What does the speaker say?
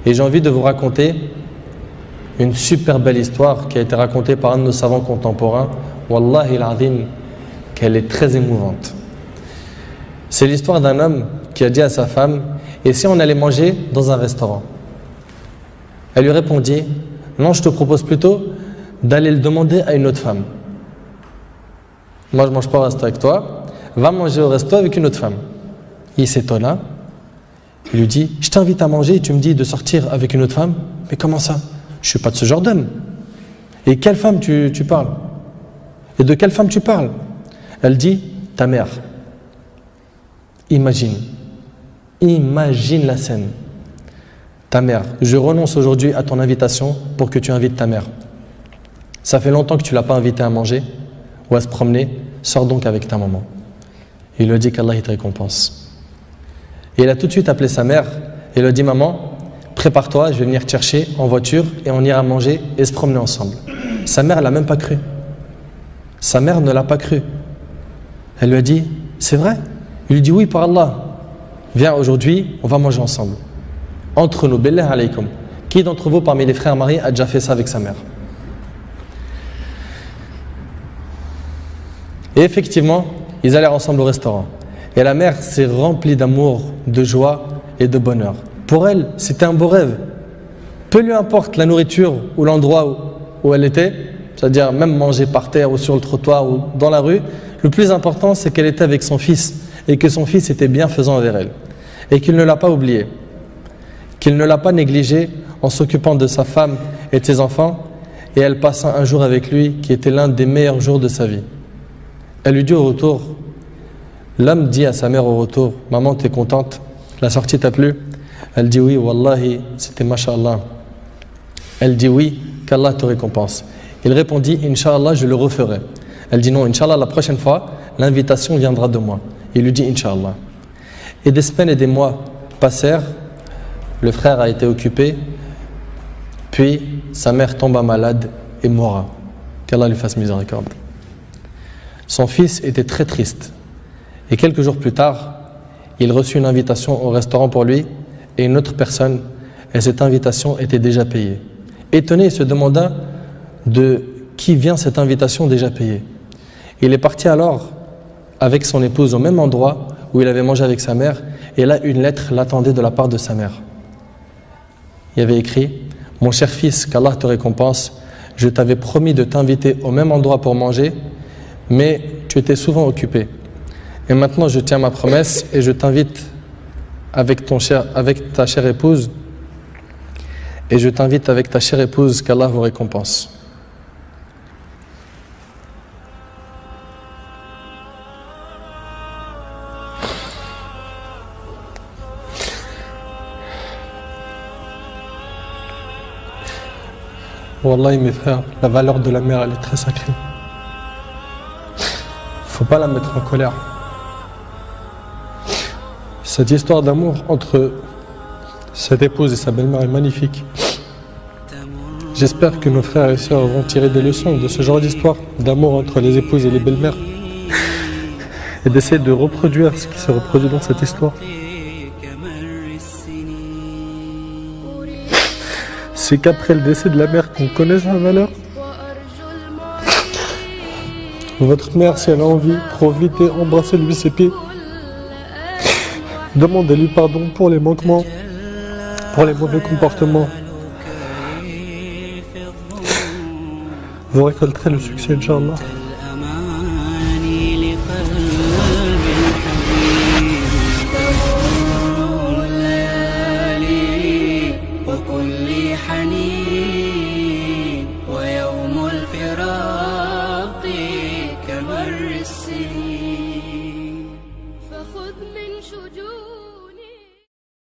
Et j'ai envie de vous raconter une super belle histoire qui a été racontée par un de nos savants contemporains. Wallahi al-azim, qu'elle est très émouvante. C'est l'histoire d'un homme qui a dit à sa femme: et si on allait manger dans un restaurant? Elle lui répondit: non, je te propose plutôt d'aller le demander à une autre femme. Moi, je ne mange pas au resto avec toi, va manger au resto avec une autre femme. Il s'étonna, il lui dit: je t'invite à manger et tu me dis de sortir avec une autre femme? Mais comment ça? Je ne suis pas de ce genre d'homme. Et quelle femme tu parles? Et de quelle femme tu parles? Elle dit: ta mère. Imagine la scène. Ta mère, je renonce aujourd'hui à ton invitation pour que tu invites ta mère. Ça fait longtemps que tu ne l'as pas invitée à manger ou à se promener, sors donc avec ta maman. Il lui a dit qu'Allah te récompense. Et il a tout de suite appelé sa mère et lui a dit: maman, prépare-toi, je vais venir te chercher en voiture et on ira manger et se promener ensemble. Sa mère, elle n'a même pas cru. Sa mère ne l'a pas cru. Elle lui a dit: c'est vrai? Il lui dit: oui, par Allah. Viens, aujourd'hui, on va manger ensemble. Entre nous, billah alaykum. Qui d'entre vous, parmi les frères mariés, a déjà fait ça avec sa mère? Et effectivement, ils allèrent ensemble au restaurant. Et la mère s'est remplie d'amour, de joie et de bonheur. Pour elle, c'était un beau rêve. Peu lui importe la nourriture ou l'endroit où elle était, c'est-à-dire même manger par terre ou sur le trottoir ou dans la rue, le plus important, c'est qu'elle était avec son fils et que son fils était bienfaisant envers elle. Et qu'il ne l'a pas oublié, qu'il ne l'a pas négligé en s'occupant de sa femme et de ses enfants. Et elle passa un jour avec lui qui était l'un des meilleurs jours de sa vie. Elle lui dit au retour, l'homme dit à sa mère au retour: maman, t'es contente? La sortie t'a plu? Elle dit: oui, wallahi, c'était masha'Allah. Elle dit: oui, qu'Allah te récompense. Il répondit: Inch'Allah, je le referai. Elle dit: non, Inch'Allah, la prochaine fois, l'invitation viendra de moi. Il lui dit: Inch'Allah. Et des semaines et des mois passèrent, le frère a été occupé, puis sa mère tomba malade et mourra. Qu'Allah lui fasse miséricorde. Son fils était très triste. Et quelques jours plus tard, il reçut une invitation au restaurant pour lui et une autre personne, et cette invitation était déjà payée. Étonné, il se demanda de qui vient cette invitation déjà payée. Il est parti alors avec son épouse au même endroit où il avait mangé avec sa mère, et là une lettre l'attendait de la part de sa mère. Il y avait écrit: mon cher fils, qu'Allah te récompense, je t'avais promis de t'inviter au même endroit pour manger, mais tu étais souvent occupé. Et maintenant je tiens ma promesse et je t'invite avec ta chère épouse, et je t'invite avec ta chère épouse, qu'Allah vous récompense. Wallahi mes frères, la valeur de la mère, elle est très sacrée. Faut pas la mettre en colère. Cette histoire d'amour entre cette épouse et sa belle-mère est magnifique. J'espère que nos frères et sœurs vont tirer des leçons de ce genre d'histoire d'amour entre les épouses et les belles-mères et d'essayer de reproduire ce qui se reproduit dans cette histoire. C'est qu'après le décès de la mère qu'on connaît sa valeur. Votre mère, si elle a envie, profitez, embrassez-lui ses pieds. Demandez-lui pardon pour les manquements, pour les mauvais comportements. Vous récolterez le succès, Inch'Allah.